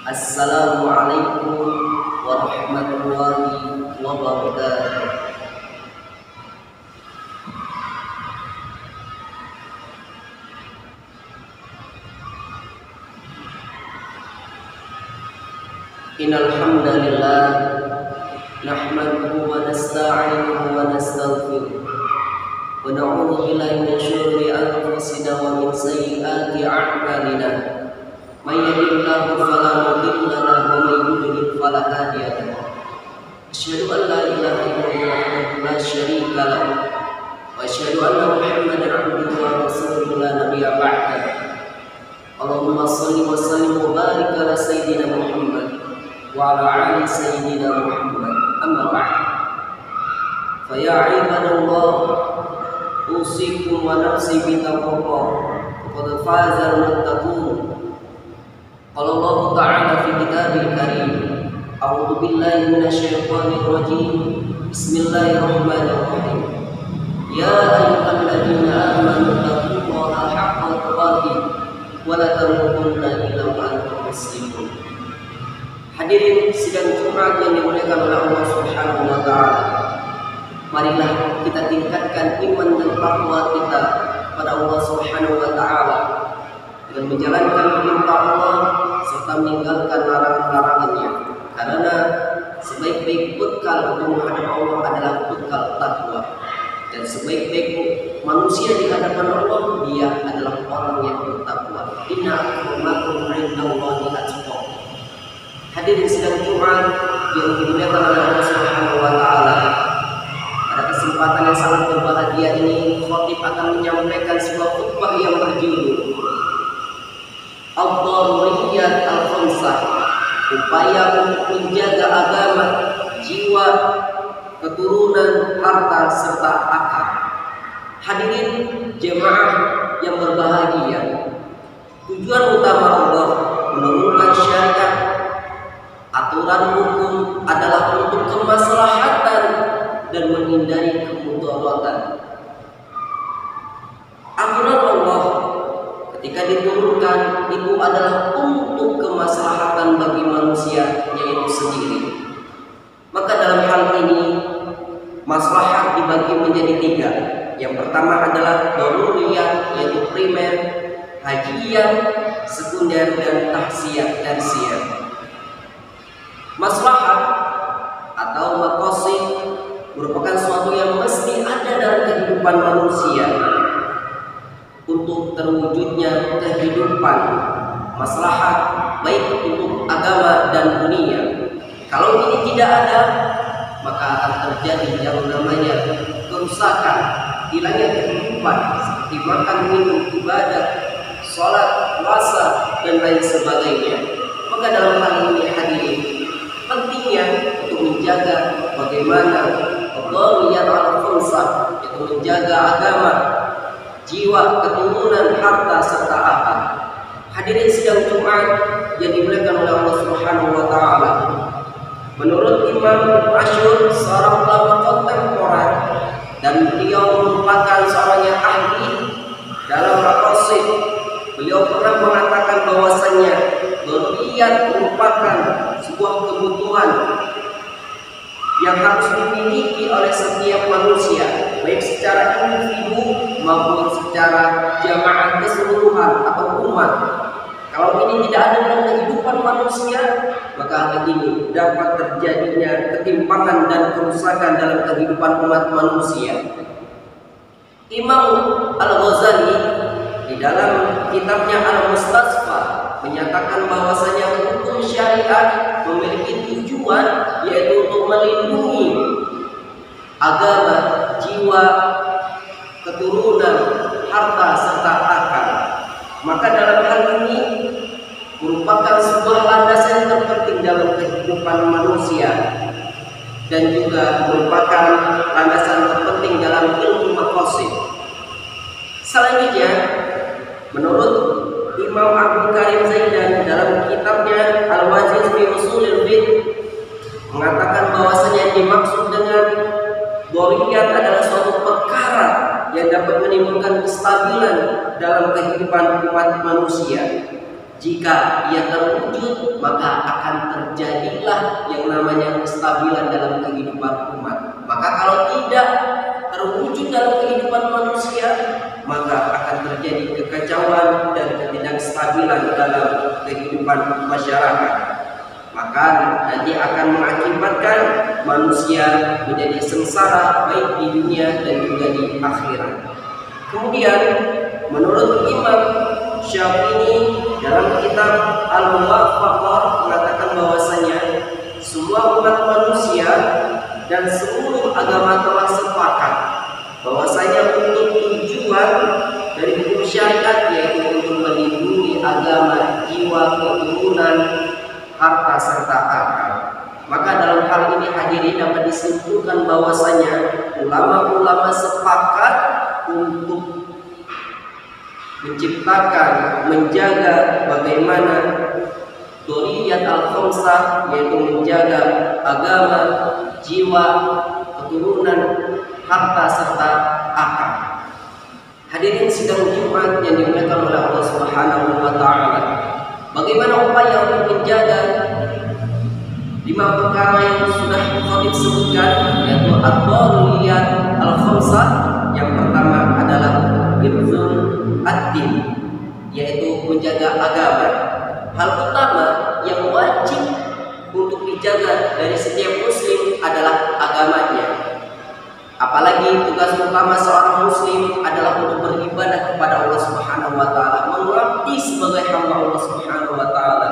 Assalamualaikum warahmatullahi wabarakatuh. Innal hamdalillah nahmaduhu wa nasta'inuhu wa nastaghfiruh wa na'udzu billahi min shururi anfusina wa min sayyiati a'malina. May yahdihillahu fala mudilla lahu wa may yudlil fala hadiya lahu. Asyhadu an la ilaha illallah wahdahu la syarika lahu wa asyhadu anna Muhammadan 'abduhu wa rasuluhu la nabiyya ba'dahu. Allahumma shalli wa sallim wa barik ala sayyidina Muhammad wa ala ali sayyidina Muhammad. Amma ba'd. Fa ya ibadallah, usikum wa nafsi bi taqwa. Qad faza al-muttaqun. Qala Allah ta'ala fi kitabil karim. A'udzu billahi minasyaitonir rajim. Bismillahirrahmanirrahim. Ya ayyuhalladzina amanu taqullaha haqqa tuqatih wa la tamutunna illa wa antum muslimun. Hadirin sidang Jumat yang dimuliakan oleh Allah Subhanahu wa taala. Marilah kita tingkatkan iman dan takwa kita pada Allah Subhanahu wa taala dengan menjalankan perintah Allah serta meninggalkan larangan-larangannya. Karena sebaik-baik bekal untuk menghadap Allah adalah bekal takwa. Dan sebaik-baik manusia di hadapan Allah, dia adalah orang yang bertakwa. Inna akramakum 'indallahi atqakum. Hadirin sidang Jumat yang dimuliakan oleh Allah Subhanahu wa taala. Pada kesempatan yang sangat berbahagia ini, khatib akan menyampaikan sebuah khutbah yang berjudul Ad-Daruriyat Al-Khamsah, upaya untuk menjaga agama, jiwa, keturunan, harta serta akal. Hadirin jemaah yang berbahagia, tujuan utama Allah menurunkan syariat, aturan hukum adalah untuk kemaslahatan dan menghindari kemudaratan. Aturan Allah ketika diturunkan itu adalah untuk kemaslahatan bagi manusia yaitu sendiri. Maka dalam hal ini maslahat dibagi menjadi tiga. Yang pertama adalah daruriyat yaitu primer, hajiyah, sekunder dan tersier. Maslahat atau maqasid merupakan sesuatu yang mesti ada dalam kehidupan manusia untuk terwujudnya kehidupan maslahat baik untuk agama dan dunia. Kalau ini tidak ada, maka akan terjadi yang namanya kerusakan, hilangnya kehidupan seperti makan, minum, ibadah, sholat, puasa dan lain sebagainya. Maka dalam hal ini hadirin, pentingnya untuk menjaga bagaimana Ad-Daruriyat Al-Khamsah, yaitu menjaga agama, jiwa, keturunan, harta serta akal. Hadirin sidang Jumat yang dimuliakan oleh Allah Subhanahu wa taala. Menurut Imam Ibnu Ashur, seorang ulama kontemporer, dan beliau merupakan seorang yang ahli dalam maqasid, beliau pernah mengatakan bahwasannya daruriyat merupakan sebuah kebutuhan yang harus dimiliki oleh setiap manusia, baik secara individu maupun secara jamaah keseluruhan atau umat. Kalau ini tidak ada dalam kehidupan manusia, maka hal ini dapat terjadinya ketimpangan dan kerusakan dalam kehidupan umat manusia. Imam Al-Ghazali di dalam kitabnya Al-Mustasfa menyatakan bahwasanya hukum syariat memiliki tujuan yaitu untuk melindungi agama, jiwa, keturunan, harta serta akal. Maka dalam hal ini merupakan sebuah landasan terpenting dalam kehidupan manusia dan juga merupakan landasan terpenting dalam ilmu maqasid. Selanjutnya, menurut Imam Abu Karim Zaidan dalam kitabnya Al-Wajiz fi Ushulil Fiqh mengatakan bahwasanya yang dimaksud dengan daruriyat adalah suatu perkara yang dapat menimbulkan kestabilan dalam kehidupan umat manusia. Jika ia terwujud, maka akan terjadilah yang namanya kestabilan dalam kehidupan umat. Maka kalau tidak terwujud dalam kehidupan manusia, maka akan terjadi kekacauan dan ketidakstabilan dalam kehidupan masyarakat. Maka nanti akan mengakibatkan manusia menjadi sengsara baik di dunia dan juga di akhirat. Kemudian menurut Imam Syafi'i dalam kitab Al-Muwaffaqah mengatakan bahwasanya semua umat manusia dan seluruh agama telah sepakat bahwasanya untuk tujuan dari hukum syariat yaitu untuk melindungi agama, jiwa, keturunan, harta serta akal. Maka dalam hal ini hadirin dapat disimpulkan bahwasanya ulama-ulama sepakat untuk menciptakan, menjaga bagaimana dzurriyyat al-khamsah, yaitu menjaga agama, jiwa, keturunan, harta serta akal. Hadirin sidang Jumat yang dimuliakan oleh Allah Subhanahu wa taala. Bagaimana upaya untuk menjaga 5 perkara yang sudah khatib sebutkan, yaitu ad-dzurriyyat al-khamsah. Yang pertama adalah hifdzul ad-din, yaitu menjaga agama. Hal utama yang wajib untuk dijaga dari setiap muslim adalah agamanya. Apalagi tugas utama seorang muslim adalah untuk beribadah kepada Allah Subhanahu wa taala, mengabdi sebagai hamba Allah Subhanahu wa taala.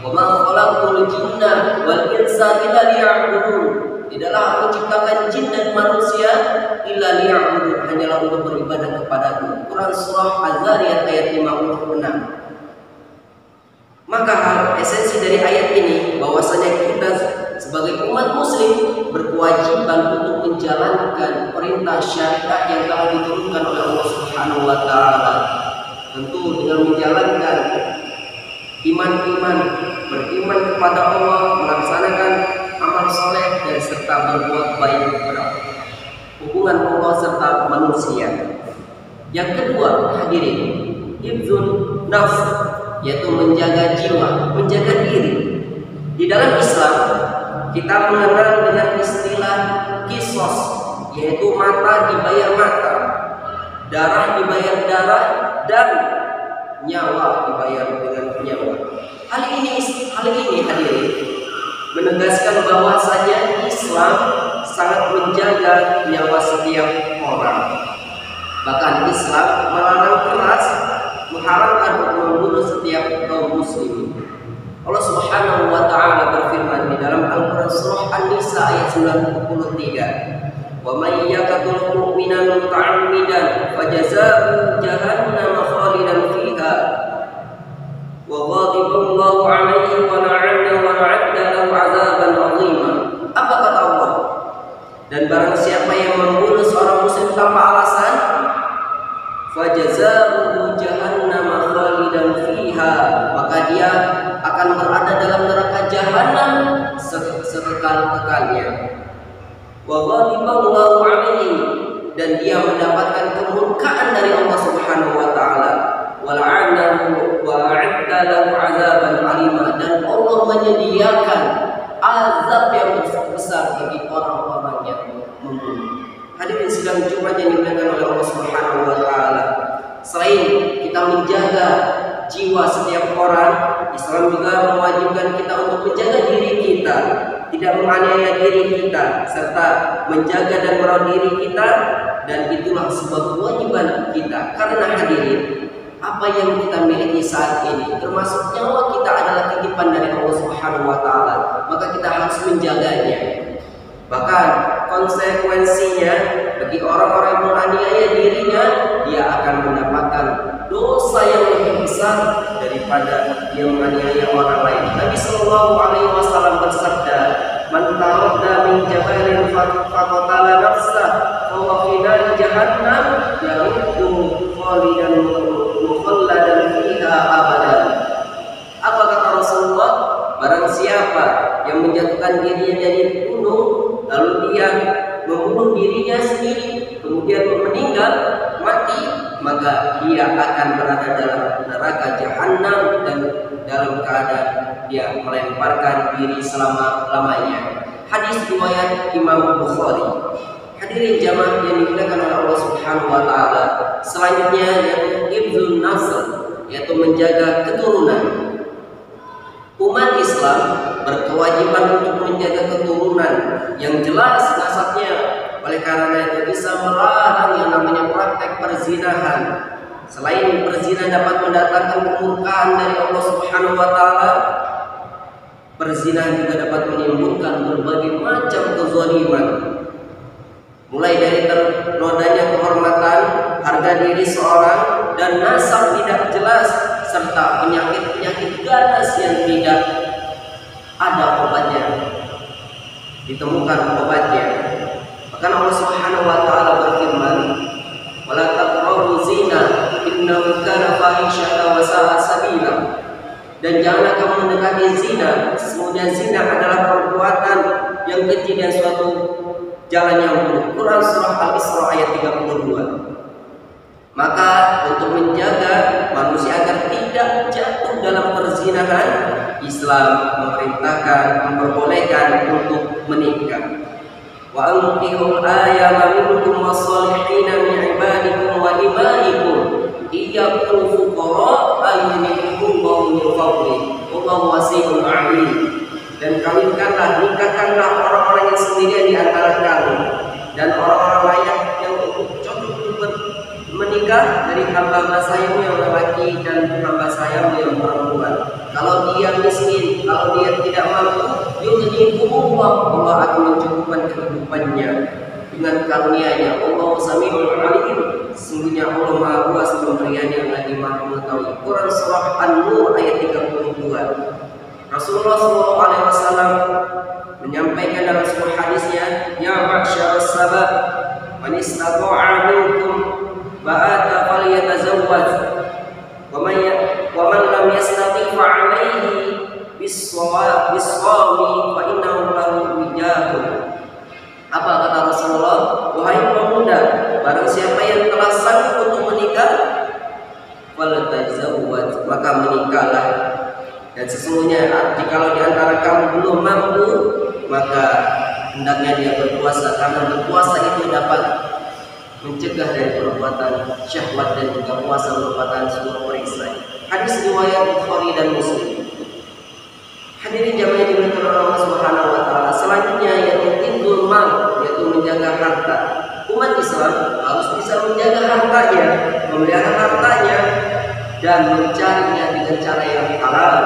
Wa ma khalaqtul jinna wal insa illa liya'budun. Tidaklah aku ciptakan jin dan manusia illa liya'budun, hanyalah untuk beribadah kepadaku. Quran surah Az-Zariyat ayat 56. Maka esensi dari ayat ini bahwasanya kita sebagai umat muslim berkewajiban untuk menjalankan perintah syariat yang telah diturunkan oleh Allah Subhanahu wa taala. Tentu dengan menjalankan iman, beriman kepada Allah, melaksanakan amal soleh dan serta berbuat baik kepada hubungan Allah serta manusia. Yang kedua, hadirin, hifdzun nafs, yaitu menjaga jiwa, menjaga diri. Di dalam Islam kita mengenal dengan istilah qisas, yaitu mata dibayar mata, darah dibayar darah, dan nyawa dibayar dengan nyawa. Hal ini hadirin menegaskan bahwasanya Islam sangat menjaga nyawa setiap orang. Bahkan Islam melarang keras, mengharamkan untuk membunuh setiap kaum muslimin. Allah Subhanahu wa taala berfirman di dalam Al-Qur'an surah An-Nisa ayat 93, "Wa may yaqtul mu'minan muta'ammidan fajazaa'uhu jahannam khalidan fiha wa ghadiba Allahu 'alaihi wa la'anahu wa a'adda lahu 'adzaban 'azima." Apa kata Allah? Dan barang siapa yang membunuh seorang muslim tanpa alasan, fajazaa'uhu jahannam khalidan fiha, maka dia akan berada dalam neraka jahanam sekekal-kekalnya. Wa ghadiballahu 'alaihi, dan dia mendapatkan kemurkaan dari Allah Subhanahu wa taala. Wa la'anahu wa a'adda lahu 'adzaban 'alima, dan Allah menyediakan azab yang besar bagi orang-orang yang membunuh. Hadirin sidang Jumat yang dimuliakan oleh Allah Subhanahu wa taala. Selain kita menjaga jiwa setiap orang, Islam juga mewajibkan kita untuk menjaga diri kita, tidak menganiaya diri kita, serta menjaga dan merawat diri kita, dan itulah sebuah kewajiban kita. Karena hadirin, apa yang kita miliki saat ini, termasuk nyawa kita, adalah titipan dari Allah Subhanahu wa taala, maka kita harus menjaganya. Bahkan konsekuensinya bagi orang-orang yang menganiaya dirinya, dia akan mendapatkan dosa yang lebih besar daripada dia menganiaya orang lain. Nabi Shallallahu Alaihi Wasallam bersabda, "Man taradda min jabalin faqatala nafsah, fahuwa fi nari jahannam yamuddu khalidan mukhalladan fiha abadan." Apa kata Rasulullah? Barang siapa yang menjatuhkan dirinya dari gunung, lalu dia membunuh dirinya sendiri, kemudian meninggal, mati, maka dia akan berada dalam neraka jahanam dan dalam keadaan dia melemparkan diri selama-lamanya. Hadis riwayat Imam Bukhari. Hadirin jamaah yang dimuliakan oleh Allah Subhanahu wa taala, selanjutnya yaitu hifdzun nasl, yaitu menjaga keturunan. Umat Islam berkewajiban untuk menjaga keturunan yang jelas nasabnya. Oleh karena itu bisa melarang yang namanya praktek perzinahan. Selain perzinahan dapat mendatangkan kemurkaan dari Allah Subhanahu wa taala, perzinahan juga dapat menimbulkan berbagai macam kezaliman. Mulai dari ternodanya kehormatan, harga diri seorang, dan nasab tidak jelas, serta penyakit-penyakit ganas yang tidak ada obatnya, ditemukan obatnya. Bahkan Allah Subhanahu wa taala berfirman, "Wala taqrabu zina, innahu kana fahishatan wa sa'a sabila." Dan janganlah kamu mendekati zina, sesungguhnya zina adalah perbuatan yang keji dan suatu jalan yang buruk. Quran surah Al-Isra ayat 32. Maka untuk menjaga manusia agar tidak jatuh dalam perzinahan, Islam memerintahkan, memperbolehkan untuk menikah. Wa anqihul ayama minkum was-salihina min ibadikum wa imaikum iyakunu fuqara ayyuhum wa min fadli wallahu wasi'un 'alim. Dan kawinkanlah, nikahkanlah orang-orang yang sendirian di antara kamu dan orang-orang layak yang cocok untuk menikah dari hamba sayamu yang lelaki dan hamba sayamu yang perempuan. Kalau dia miskin, kalau dia tidak mampu, yughnihumullah, Allah akan mencukupkan kehidupannya dengan karunia-Nya. Allahu Sami'un 'Alim. Sesungguhnya Allah Maha Luas pemberian yang lagi Maha mengetahui. Quran surah An-Nur ayat 32. Rasulullah SAW menyampaikan dalam sebuah hadisnya, "Ya ma'syarus sabab, man istata'a minkum ba'ata falyatazawwaj, wa man lam yastati' fa 'alaihi bis-shawmi fa innahu lahu wijahun." Apa kata Rasulullah? Wahai pemuda, barang siapa yang telah sanggup untuk menikah, falyatazawwaj, maka menikahlah. Dan sesungguhnya jikalau di antara kamu belum mampu, maka hendaknya dia berpuasa, karena berpuasa itu dapat mencegah dari perbuatan syahwat, dan juga puasa merupakan sebuah perisai. Hadis riwayat Bukhari dan Muslim. Hadirin jamaah yang dimuliakan oleh Allah Subhanahu wa taala, selanjutnya yaitu hifdzul mal, yaitu menjaga harta. Umat Islam harus bisa menjaga hartanya, memelihara hartanya, dan mencarinya dengan cara yang halal,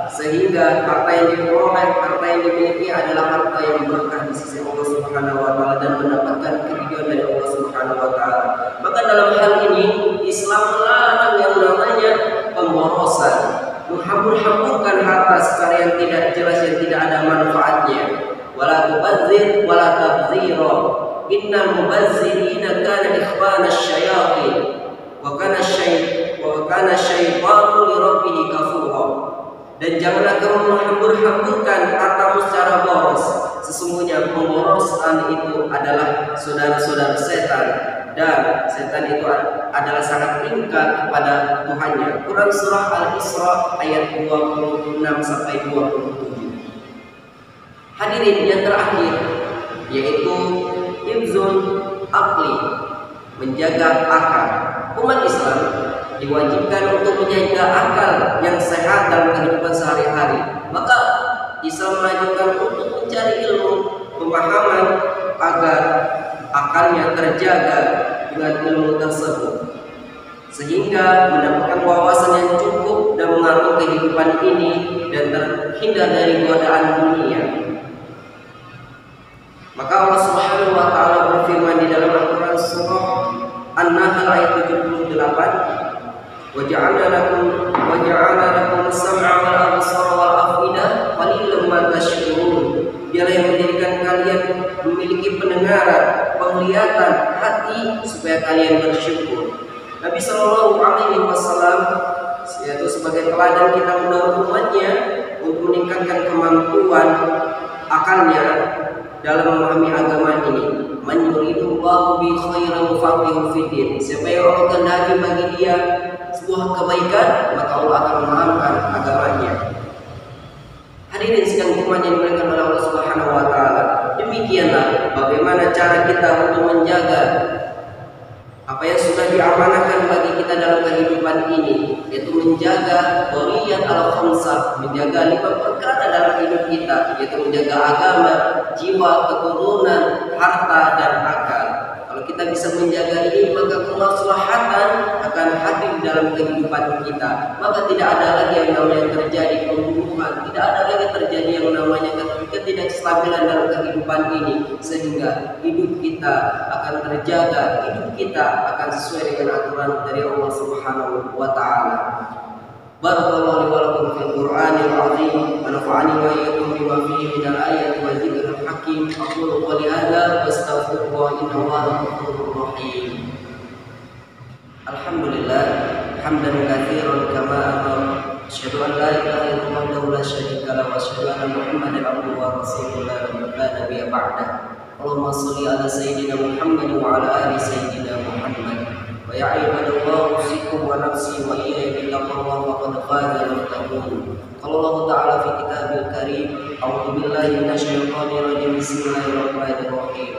sehingga harta yang diperoleh, harta yang dimiliki adalah harta yang berkah di sisi Allah Subhanahu wa taala dan mendapatkan keridhaan dari Allah Subhanahu wa taala. Maka dalam hal ini Islam melarang yang namanya pemborosan, menghambur-hamburkan harta secara yang tidak jelas, yang tidak ada manfaatnya. Wala tubazzir wala tabdzira, innal mubazzirina kana ikhwana asyayatin wa kana syaitanu li rabbih kafura. Dan janganlah kamu menghambur-hamburkan hartamu secara boros. Sesungguhnya pemborosan itu adalah saudara-saudara setan, dan setan itu adalah sangat ingkar kepada Tuhannya. Quran surah Al-Isra ayat 26 sampai 27. Hadirin yang terakhir yaitu hifdzul aqli, menjaga akal. Umat Islam diwajibkan untuk menjaga akal yang sehat dalam kehidupan sehari-hari. Maka Islam mengajarkan untuk mencari ilmu, pemahaman agar akalnya terjaga dengan ilmu tersebut, sehingga mendapatkan wawasan yang cukup dan mengatur kehidupan ini dan terhindar dari godaan dunia. Maka Allah Subhanahu wa taala berfirman di dalam Al-Qur'an surah An-Nahl ayat 78, "Waja'alna lakum as-sam'a wal absara wal af'idah qalilan ma tashkurun." Dialah yang menjadikan kalian memiliki pendengaran, penglihatan, hati supaya kalian bersyukur. Nabi Shallallahu Alaihi Wasallam yaitu sebagai teladan kita mendorong umatnya untuk meningkatkan kemampuan akalnya dalam memahami agama ini. Man yuridullahu bi khairin yufaqihu fid din. Siapa yang Allah kehendaki bagi dia sebuah kebaikan, maka Allah akan memahamkan agamanya. Hadirin sedang yang dimuliakan oleh Allah Subhanahu wa taala. Demikianlah bagaimana cara kita untuk menjaga apa yang sudah diamanahkan bagi kita dalam kehidupan ini, yaitu menjaga quriyat al-khamsah, menjaga 5 perkara dalam hidup kita, yaitu menjaga agama, jiwa, keturunan, harta dan akal. Kalau kita bisa menjaga ini, maka kemaslahatan akan hadir dalam kehidupan kita. Maka tidak ada lagi yang namanya terjadi pembunuhan, tidak ada lagi terjadi yang namanya ketidakstabilan dalam kehidupan ini, sehingga hidup kita akan terjaga, hidup kita akan sesuai dengan aturan dari Allah Subhanahu wa taala. Barakallahu li wa lakum fil Qur'anil 'azim wa nafa'ani wa iyyakum bima fihi minal ayati wa dzikril hakim. Aqulu qawli hadza wa astaghfirullah innahu ghafurur rahim. Alhamdulillah hamdan katsiran kama amara. Asyhadu an la ilaha illallah wahdahu la syarika lahu wa asyhadu anna Muhammadan abduhu wa rasuluhu la nabiyya ba'dahu. Allahumma shalli ala sayyidina Muhammad wa ala ali sayyidina Muhammad. Wa ya ibadallah usikum wa nafsi wa iyaya bittaqwa faqad faza al-muttaqun. Qala Allah ta'ala fi kitabil karim, a'udzu billahi minasyaitonir rajim. Bismillahirrahmanirrahim.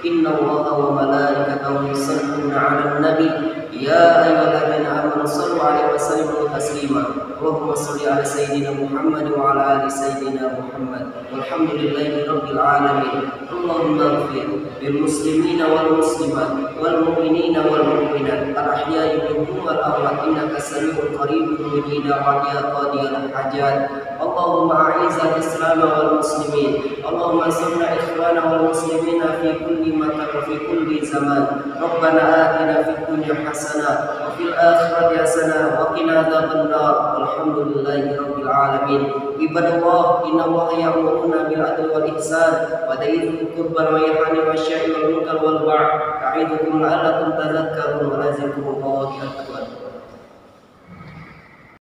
Inna Allaha wa malaikatahu yusholluna 'alan nabi ya ayyuhalladzina amanu shallu 'alaihi wa sallimu taslima. Allahumma shalli 'ala sayyidina Muhammad wa 'ala ali sayyidina Muhammad. Walhamdulillahi rabbil alamin. Allahumma ighfir lil muslimina wal muslimat wal mu'minina wal mu'minat al ahya'i minhum wal amwat innaka samii'un qariibun mujibud da'wati ya qadiyal hajat. Allahumma a'izzal islam wal muslimin. Allahumma ansurna ikhwana wal muslimina fi kulli makan wa fi kulli zaman. Rabbana atina fid dunya hasanah wa fil akhirati hasanah wa qina adzabannar. Walhamdulillahi rabbil alamin. Ibadallah, inna Allaha ya'muruna bil adli wal ihsan wa ya'idhukum qurban wa yanha 'anil fahsya'i wal munkar wal baghi. Ya'idukum la'allakum tadhakkarun wa la yazkurullah